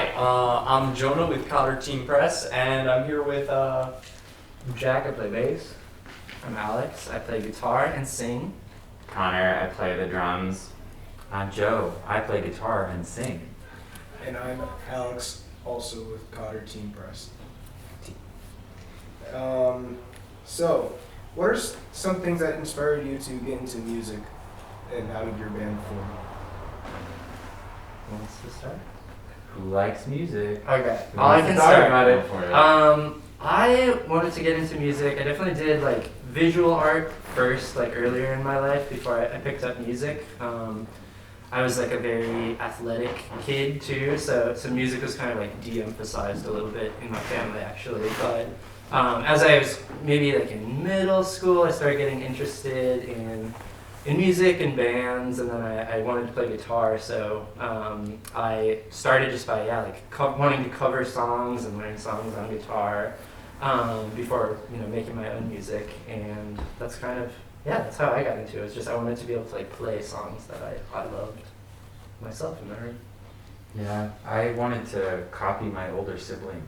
Hi, I'm Jonah with Cotter Team Press, and I'm here with I'm Jack, I play bass. I'm Alex, I play guitar and sing. Connor, I play the drums. I'm Joe. I play guitar and sing. And I'm Alex, also with Cotter Team Press. So, what are some things that inspired you to get into music, and how did your band form? Who wants to start? Who likes music? Okay, Who I wants can to talk start. about it? Go for it. I wanted to get into music. I definitely did like visual art first, like earlier in my life before I picked up music. I was like a very athletic kid too, so music was kind of like de-emphasized a little bit in my family actually. But as I was maybe like in middle school, I started getting interested in music and bands, and then I wanted to play guitar, so I started just by wanting to cover songs and learn songs on guitar before making my own music, and that's that's how I got into it. It's just I wanted to be able to like play songs that I loved myself and learn. Yeah, I wanted to copy my older sibling.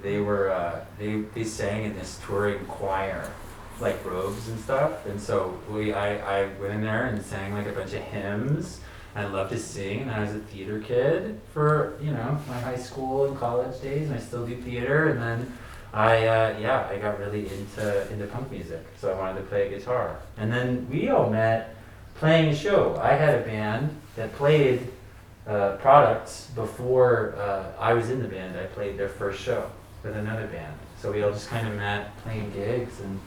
They were they sang in this touring choir, like robes and stuff, and so I went in there and sang like a bunch of hymns. I loved to sing, and I was a theater kid for my high school and college days, and I still do theater. And then I got really into punk music, so I wanted to play guitar. And then we all met playing a show. I had a band that played products before I was in the band. I played their first show with another band, so we all just kind of met playing gigs and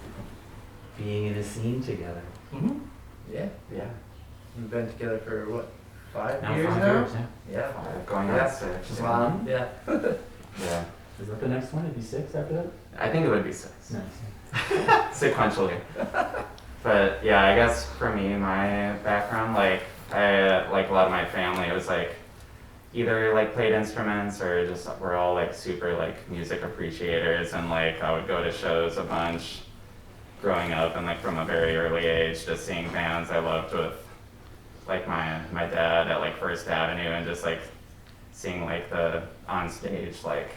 being in a scene together. Mm-hmm. Yeah. Yeah. We've been together for what, 5 Now years 5 now? years, yeah. Yeah. Going on 6. Wow. Yeah. Yeah. Is that the next one? It'd be 6 after that? I think it would be 6. Nice. Sequentially. But yeah, I guess for me, my background, like I like a lot of my family, it was like either like played instruments or just we're all like super like music appreciators, and like I would go to shows a bunch growing up, and like from a very early age just seeing bands I loved with like my dad at like First Avenue, and just like seeing like the on stage like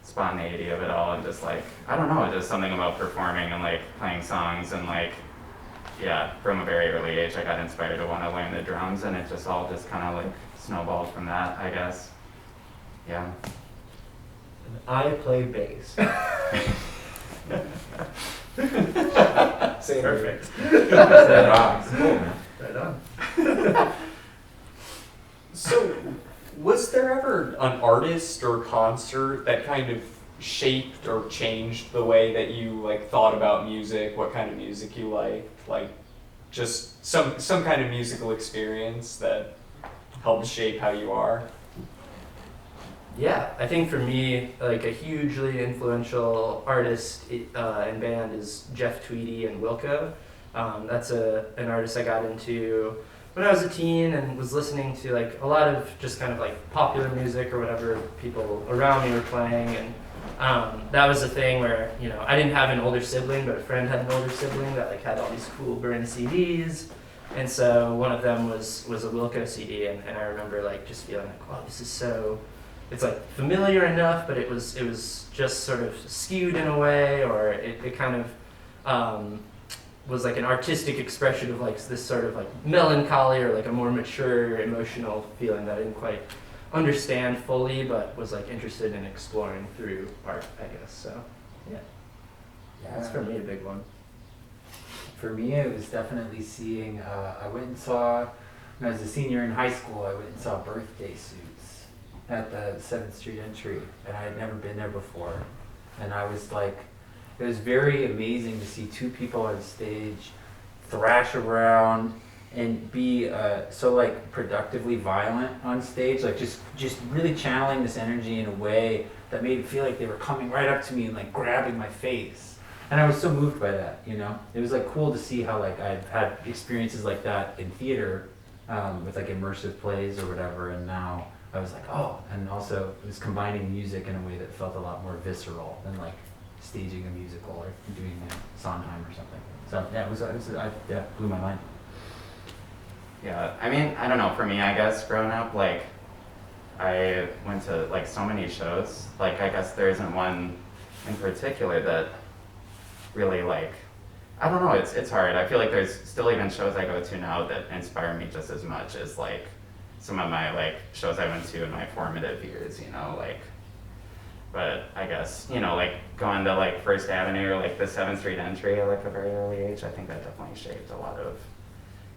spontaneity of it all, and just like I don't know, just something about performing and like playing songs, and like yeah, from a very early age I got inspired to want to learn the drums, and it just all just kind of like snowballed from that, I guess. Yeah. I play bass. Same Perfect. That rocks. Cool, man. Right on. So, was there ever an artist or concert that kind of shaped or changed the way that you like thought about music, what kind of music you like just some kind of musical experience that helped shape how you are? Yeah, I think for me, like a hugely influential artist and band is Jeff Tweedy and Wilco. That's an artist I got into when I was a teen and was listening to like a lot of just kind of like popular music or whatever people around me were playing, and that was a thing where I didn't have an older sibling, but a friend had an older sibling that like had all these cool Burn CDs. And so one of them was a Wilco CD, and I remember like just feeling like, wow, this is so, it's like familiar enough, but it was just sort of skewed in a way, or it kind of was like an artistic expression of like this sort of like melancholy or like a more mature emotional feeling that I didn't quite understand fully, but was like interested in exploring through art, I guess. So yeah, that's for me a big one. For me, it was definitely seeing, I went and saw, when I was a senior in high school, I went and saw Birthday Suits at the 7th Street entry, and I had never been there before. And I was like, it was very amazing to see two people on stage thrash around and be so like productively violent on stage, like just really channeling this energy in a way that made it feel like they were coming right up to me and like grabbing my face. And I was so moved by that, It was like cool to see how like I've had experiences like that in theater with like immersive plays or whatever, and now I was like, oh, and also it was combining music in a way that felt a lot more visceral than like staging a musical or doing a Sondheim or something. So yeah, it blew my mind. Yeah, I mean, I don't know, for me, I guess, growing up, like, I went to like so many shows. Like I guess there isn't one in particular that really like, I don't know, it's hard. I feel like there's still even shows I go to now that inspire me just as much as like some of my like shows I went to in my formative years, you know, like, but I guess, you know, like going to like First Avenue or like the 7th Street entry at like a very early age, I think that definitely shaped a lot of,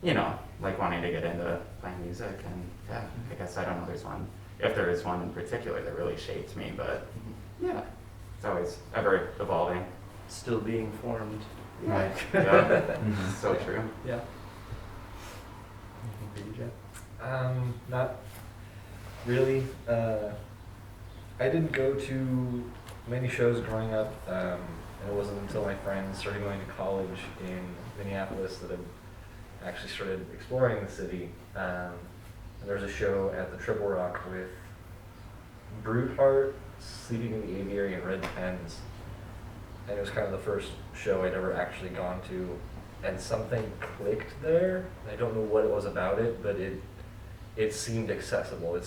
you know, like wanting to get into playing music. And yeah, I guess I don't know, there's one, if there is one in particular that really shaped me, but yeah, it's always ever evolving. Still being formed. Right. Yeah. So true. Yeah. Not really. I didn't go to many shows growing up, and it wasn't until my friends started going to college in Minneapolis that I actually started exploring the city. And there was a show at the Triple Rock with Brute Heart, Sleeping in the Aviary, and Red Pens. And it was kind of the first show I'd ever actually gone to, and something clicked there. I don't know what it was about it, but it seemed accessible. It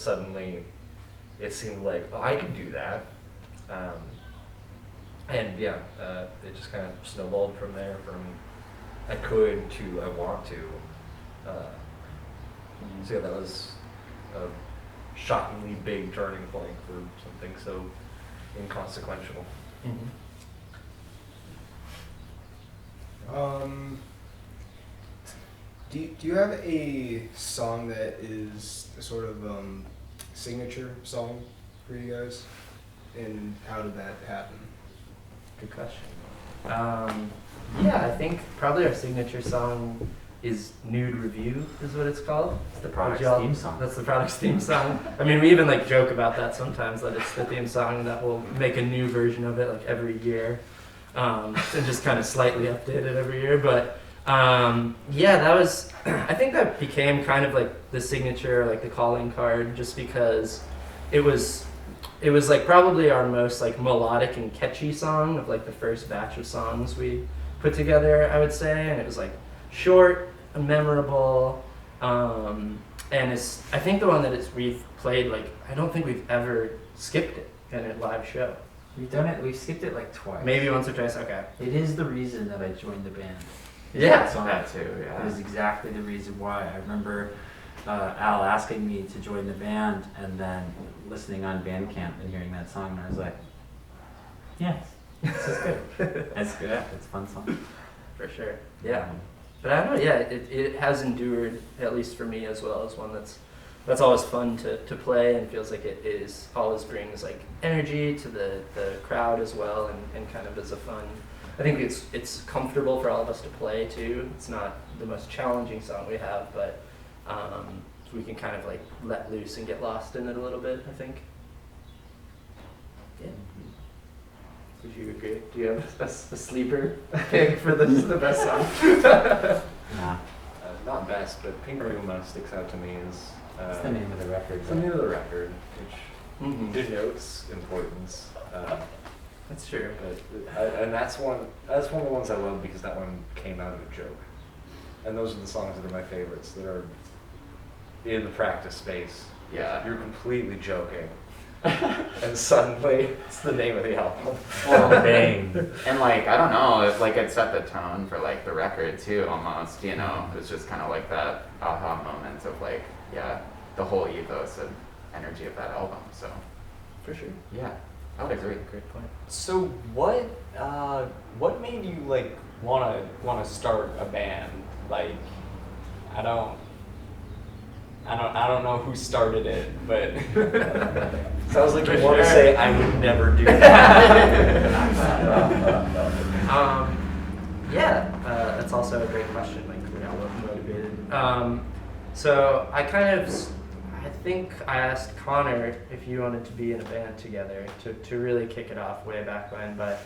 seemed like, oh, I could do that. And yeah, it just kind of snowballed from there, from I could to I want to. So yeah, that was a shockingly big turning point for something so inconsequential. Mm-hmm. Do you have a song that is a sort of signature song for you guys? And how did that happen? Good question. Yeah, I think probably our signature song is Nude Review, is what it's called. It's the product's Would y'all- theme song. That's the product's theme song. I mean, we even like joke about that sometimes, that it's the theme song, that we'll make a new version of it like every year, and just kind of slightly update it every year. But yeah, that was, I think that became kind of like the signature, like the calling card, just because it was like probably our most like melodic and catchy song of like the first batch of songs we put together, I would say. And it was like short and memorable, and it's, I think the one that we've played, like I don't think we've ever skipped it in a live show. We've skipped it like twice. Maybe once or twice. Okay. It is the reason that I joined the band. Yeah. So That too, It yeah. is exactly the reason why. I remember Al asking me to join the band, and then listening on Bandcamp and hearing that song, and I was like, yes, this is good. It's good. It's a fun song. For sure. Yeah. But I don't know, yeah, it has endured, at least for me as well, as one that's always fun to play, and feels like it is always brings like energy to the crowd as well, and kind of as a fun. I think it's comfortable for all of us to play too. It's not the most challenging song we have, but we can kind of like let loose and get lost in it a little bit, I think. Yeah. Would you agree? Do you have a sleeper pick for the best song? Nah, Not best, but Pink Room sticks out to me as it's the name of the record. it's the name of the record, which Mhm. denotes importance. That's true. And that's one of the ones I love because that one came out of a joke. And those are the songs that are my favorites, that are in the practice space. Yeah. You're completely joking. And suddenly, it's the name of the album. Well, Bang. and like, I don't know, it's like it set the tone for like the record too, almost, you know. It's just kind of like that aha moment of like, yeah, the whole ethos and energy of that album. So For sure. yeah, I would agree. Great point. So what made you like wanna start a band? Like, I don't know who started it, but Sounds like you For want to sure. say, I would never do that. Yeah, that's also a great question. Like, we're not motivated. So I think I asked Connor if you wanted to be in a band together to really kick it off way back when, but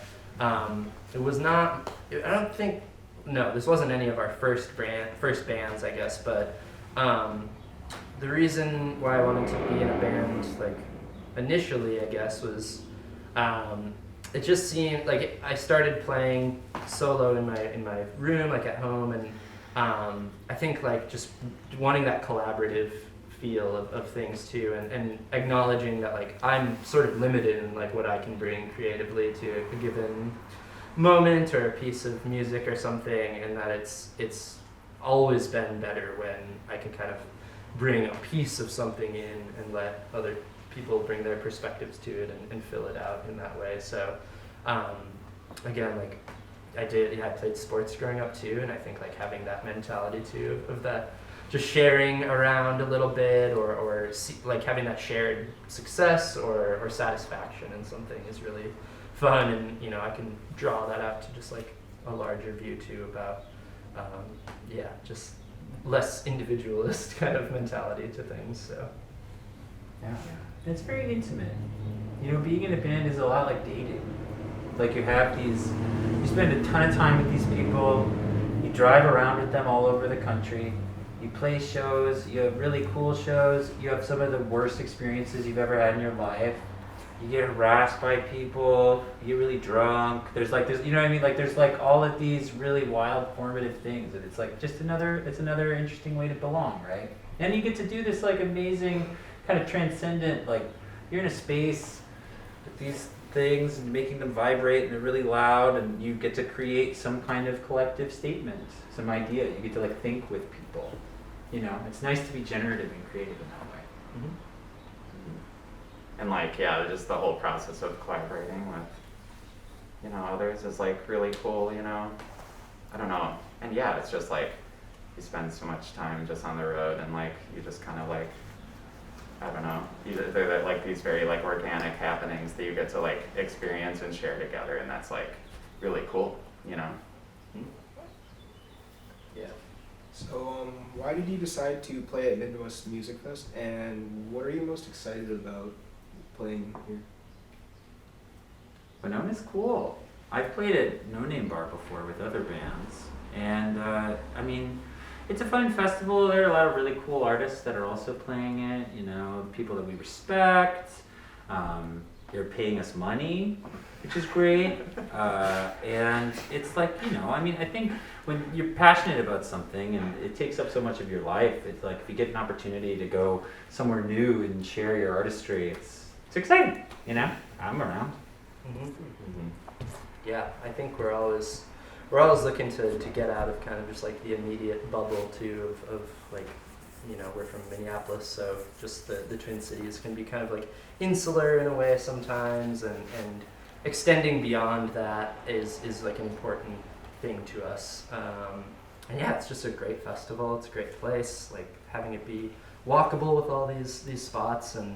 it was not. I don't think. No, this wasn't any of our first bands, I guess. But the reason why I wanted to be in a band, like initially, I guess, was it just seemed like I started playing solo in my room, like at home, and I think like just wanting that collaborative feel of things too, and acknowledging that like I'm sort of limited in like what I can bring creatively to a given moment or a piece of music or something, and that it's always been better when I can kind of bring a piece of something in and let other people bring their perspectives to it and fill it out in that way. So again, like I played sports growing up too, and I think like having that mentality too of that just sharing around a little bit or like having that shared success or satisfaction in something is really fun, and you know I can draw that out to just like a larger view too about just less individualist kind of mentality to things. So Yeah, it's very intimate. You know, being in a band is a lot like dating. Like you spend a ton of time with these people, you drive around with them all over the country, you play shows, you have really cool shows, you have some of the worst experiences you've ever had in your life, you get harassed by people, you get really drunk, there's you know what I mean, like there's like all of these really wild formative things, and it's like just another interesting way to belong, right? And you get to do this like amazing kind of transcendent, like you're in a space with these things and making them vibrate and they're really loud, and you get to create some kind of collective statement, some idea. You get to like think with people. You know, it's nice to be generative and creative in that way. Mm-hmm. And like, yeah, just the whole process of collaborating with, you know, others is like really cool, you know. I don't know. And yeah, it's just like you spend so much time just on the road, and like you just kind of like, I don't know, they're like these very like organic happenings that you get to like experience and share together, and that's like really cool, you know. yeah. So, why did you decide to play at Midwest Music Fest, and what are you most excited about playing here? Winona's cool. I've played at No Name Bar before with other bands, and I mean, it's a fun festival. There are a lot of really cool artists that are also playing it, you know, people that we respect. They're paying us money, which is great. And it's like, you know, I mean, I think when you're passionate about something and it takes up so much of your life, it's like if you get an opportunity to go somewhere new and share your artistry, it's exciting, you know? I'm around. Mm-hmm. Mm-hmm. Yeah, I think we're always looking to get out of kind of just like the immediate bubble too of like, you know, we're from Minneapolis, so just the Twin Cities can be kind of like insular in a way sometimes, and extending beyond that is like an important thing to us. And yeah, it's just a great festival. It's a great place, like having it be walkable with all these spots, and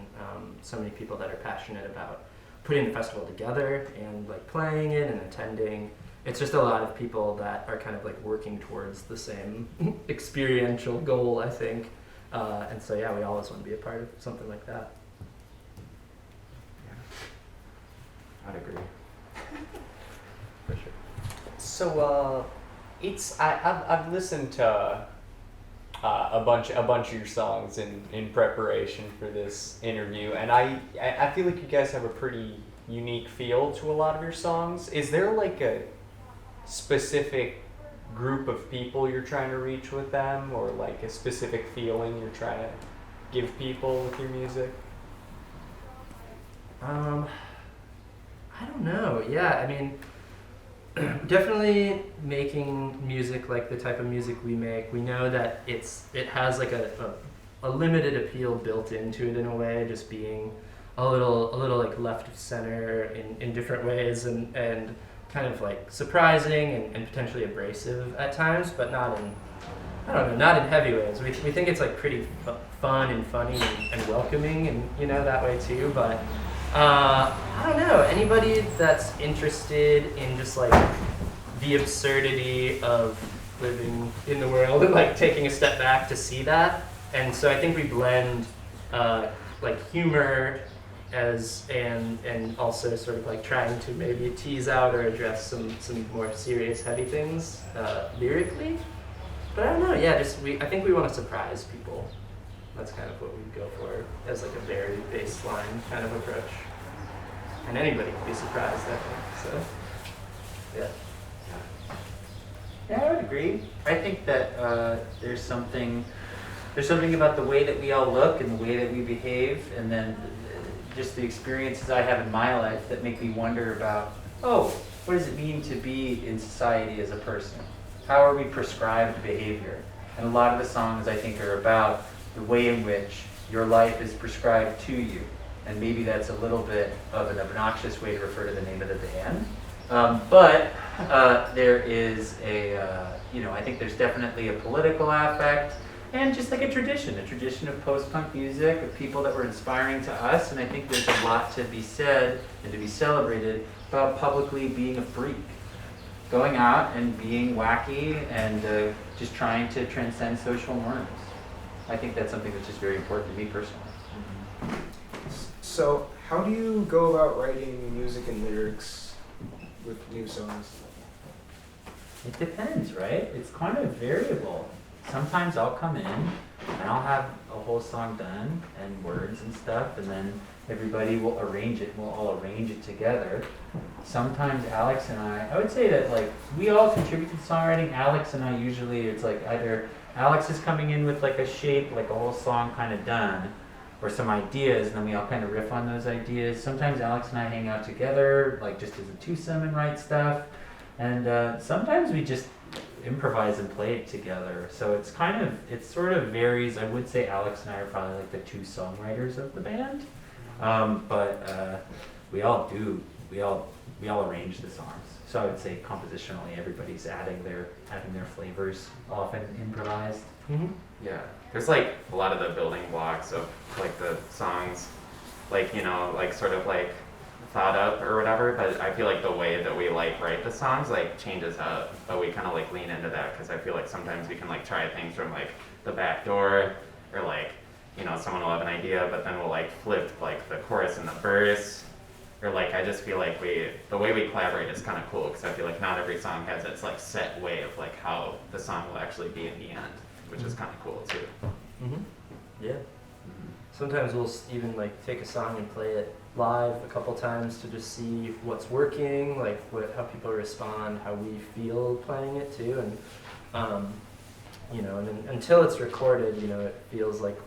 so many people that are passionate about putting the festival together and like playing it and attending. It's just a lot of people that are kind of like working towards the same experiential goal, I think. And so yeah, we always want to be a part of something like that. Yeah. I'd agree. For sure. So I've listened to a bunch of your songs in preparation for this interview, and I feel like you guys have a pretty unique feel to a lot of your songs. Is there like a specific group of people you're trying to reach with them, or like a specific feeling you're trying to give people with your music? I don't know. Yeah, I mean, definitely making music like the type of music we make, we know that it has like a limited appeal built into it in a way, just being a little like left of center in different ways, and kind of like surprising and potentially abrasive at times, but not in heavy ways. We think it's like pretty fun and funny and welcoming, and you know, that way too. But I don't know, anybody that's interested in just like the absurdity of living in the world and like taking a step back to see that. And so I think we blend like humor and also sort of like trying to maybe tease out or address some more serious, heavy things lyrically. But I don't know, yeah, I think we want to surprise people. That's kind of what we go for as like a very baseline kind of approach. And anybody can be surprised, I think. So, yeah. Yeah, I would agree. I think that there's something there's something about the way that we all look and the way that we behave, and then just the experiences I have in my life that make me wonder about, oh, what does it mean to be in society as a person? How are we prescribed behavior? And a lot of the songs, I think, are about the way in which your life is prescribed to you. And maybe that's a little bit of an obnoxious way to refer to the name of the band. But there is I think there's definitely a political aspect and just like a tradition of post-punk music, of people that were inspiring to us. And I think there's a lot to be said and to be celebrated about publicly being a freak. Going out and being wacky and just trying to transcend social norms. I think that's something that's just very important to me personally. So, how do you go about writing music and lyrics with new songs? It depends, right? It's kind of variable. Sometimes I'll come in and I'll have a whole song done and words and stuff, and then everybody will arrange it. We'll all arrange it together. Sometimes Alex and I would say that like we all contribute to the songwriting. Alex and I usually, it's like either Alex is coming in with like a shape, like a whole song kind of done, or some ideas, and then we all kind of riff on those ideas. Sometimes Alex and I hang out together, like just as a twosome and write stuff. And sometimes we just improvise and play it together. So it sort of varies. I would say Alex and I are probably like the two songwriters of the band. But we all arrange the songs. So I would say compositionally, everybody's adding their flavors, often improvised. Mm-hmm. Yeah, there's like a lot of the building blocks of like the songs, like like sort of like thought up or whatever. But I feel like the way that we like write the songs like changes up. But we kind of like lean into that because I feel like sometimes we can like try things from like the back door, or like someone will have an idea, but then we'll like flip like the chorus and the verse. Or like I just feel like the way we collaborate is kind of cool because I feel like not every song has its like set way of like how the song will actually be in the end, which is kind of cool too. Mm-hmm. Yeah. Sometimes we'll even like take a song and play it live a couple times to just see what's working, like how people respond, how we feel playing it too, and and until it's recorded, it feels like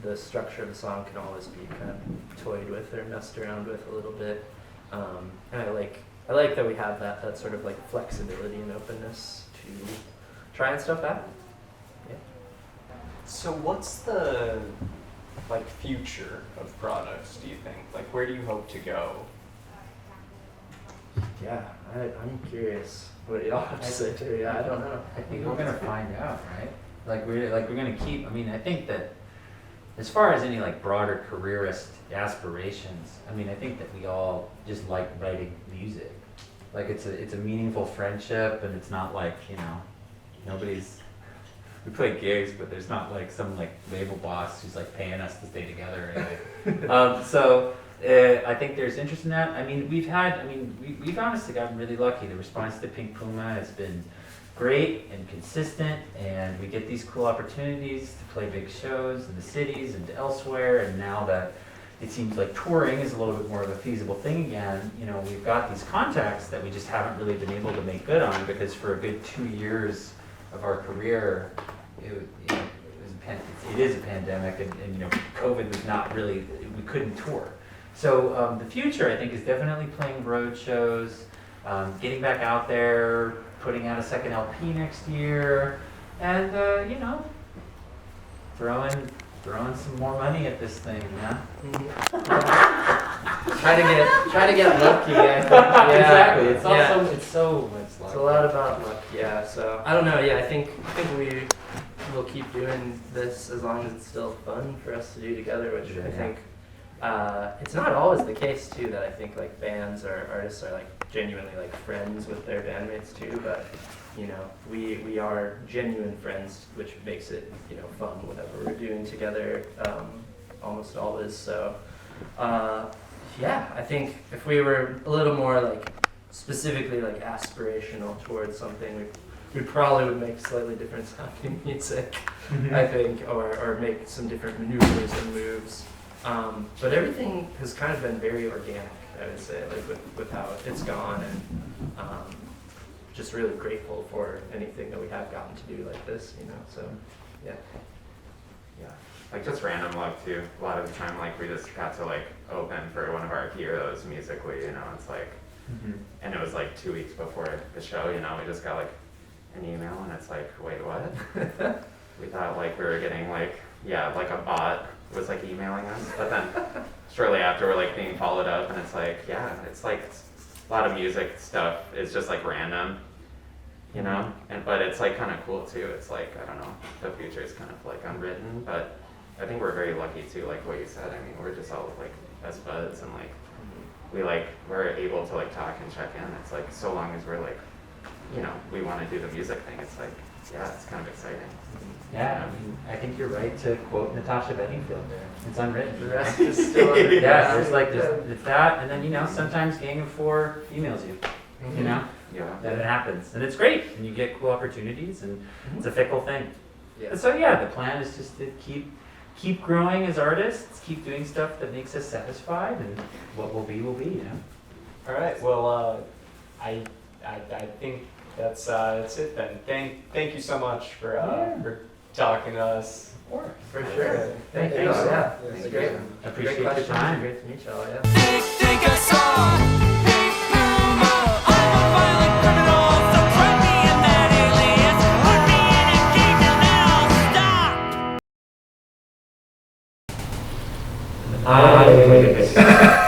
the structure of the song can always be kind of toyed with or messed around with a little bit, and I like that we have that sort of like flexibility and openness to trying stuff out. Yeah. So what's the like future of products, do you think? Like where do you hope to go? Yeah, I'm curious what y'all have to say too. Yeah, I don't know. I think we're gonna find out, right? Like we're gonna keep. I mean, I think that as far as any like broader careerist aspirations, I mean, I think that we all just like writing music. Like it's a meaningful friendship, and it's not like nobody's. We play gigs, but there's not like some like label boss who's like paying us to stay together. Anyway. So I think there's interest in that. I mean, we've honestly gotten really lucky. The response to Pink Puma has been great and consistent, and we get these cool opportunities to play big shows in the cities and elsewhere. And now that it seems like touring is a little bit more of a feasible thing again, we've got these contacts that we just haven't really been able to make good on, because for a good 2 years of our career, it is a pandemic, and COVID was not really, we couldn't tour. So the future, I think, is definitely playing road shows, getting back out there, putting out a second LP next year, and throwing some more money at this thing, yeah. Try to get lucky. I think. Yeah, exactly. It's yeah. also it's so much. It's a lot about luck. Yeah. So I don't know. Yeah, I think we will keep doing this as long as it's still fun for us to do together, which I think it's not always the case too. That I think like bands or artists are like genuinely like friends with their bandmates too, but we are genuine friends, which makes it fun whatever we're doing together, almost always. So yeah, I think if we were a little more like specifically like aspirational towards something, we probably would make slightly different sounding music. I think, or make some different maneuvers and moves. But everything has kind of been very organic, I would say, like with how it's gone, and just really grateful for anything that we have gotten to do like this, so yeah. yeah, like just random luck too. A lot of the time, like we just got to like open for one of our heroes musically, you know. It's like, and it was like 2 weeks before the show, you know. We just got like an email, and it's like, wait, what? We thought like we were getting like, yeah, like a bot was like emailing us, but then shortly after we're like being followed up, and it's like, yeah, it's like a lot of music stuff is just like random, you know, and but it's like kind of cool too. It's like, I don't know, the future is kind of like unwritten, but I think we're very lucky too, like what you said. I mean, we're just all like best buds, and like we're able to like talk and check in. It's like, so long as we're like, you know, we want to do the music thing, it's like, yeah, it's kind of exciting. Yeah, I mean, I think you're right to quote Natasha Bedingfield there. It's unwritten. The rest is still under Yeah, there's that, and then, you know, sometimes Gang of Four emails you, you know, Yeah. that it happens. And it's great, and you get cool opportunities, and it's a fickle thing. Yeah. And so, yeah, the plan is just to keep growing as artists, keep doing stuff that makes us satisfied, and what will be, you know. All right. Well, I think that's it then. Thank you so much for talking to us. For sure. Thank you. Thanks, yeah. Yes, It's great. I appreciate Great your questions. time. Great to meet y'all, yeah. Take a song, big boomer. I'm a violent criminal, so trap me in that alias. Put me in a cage and then I'll stop. I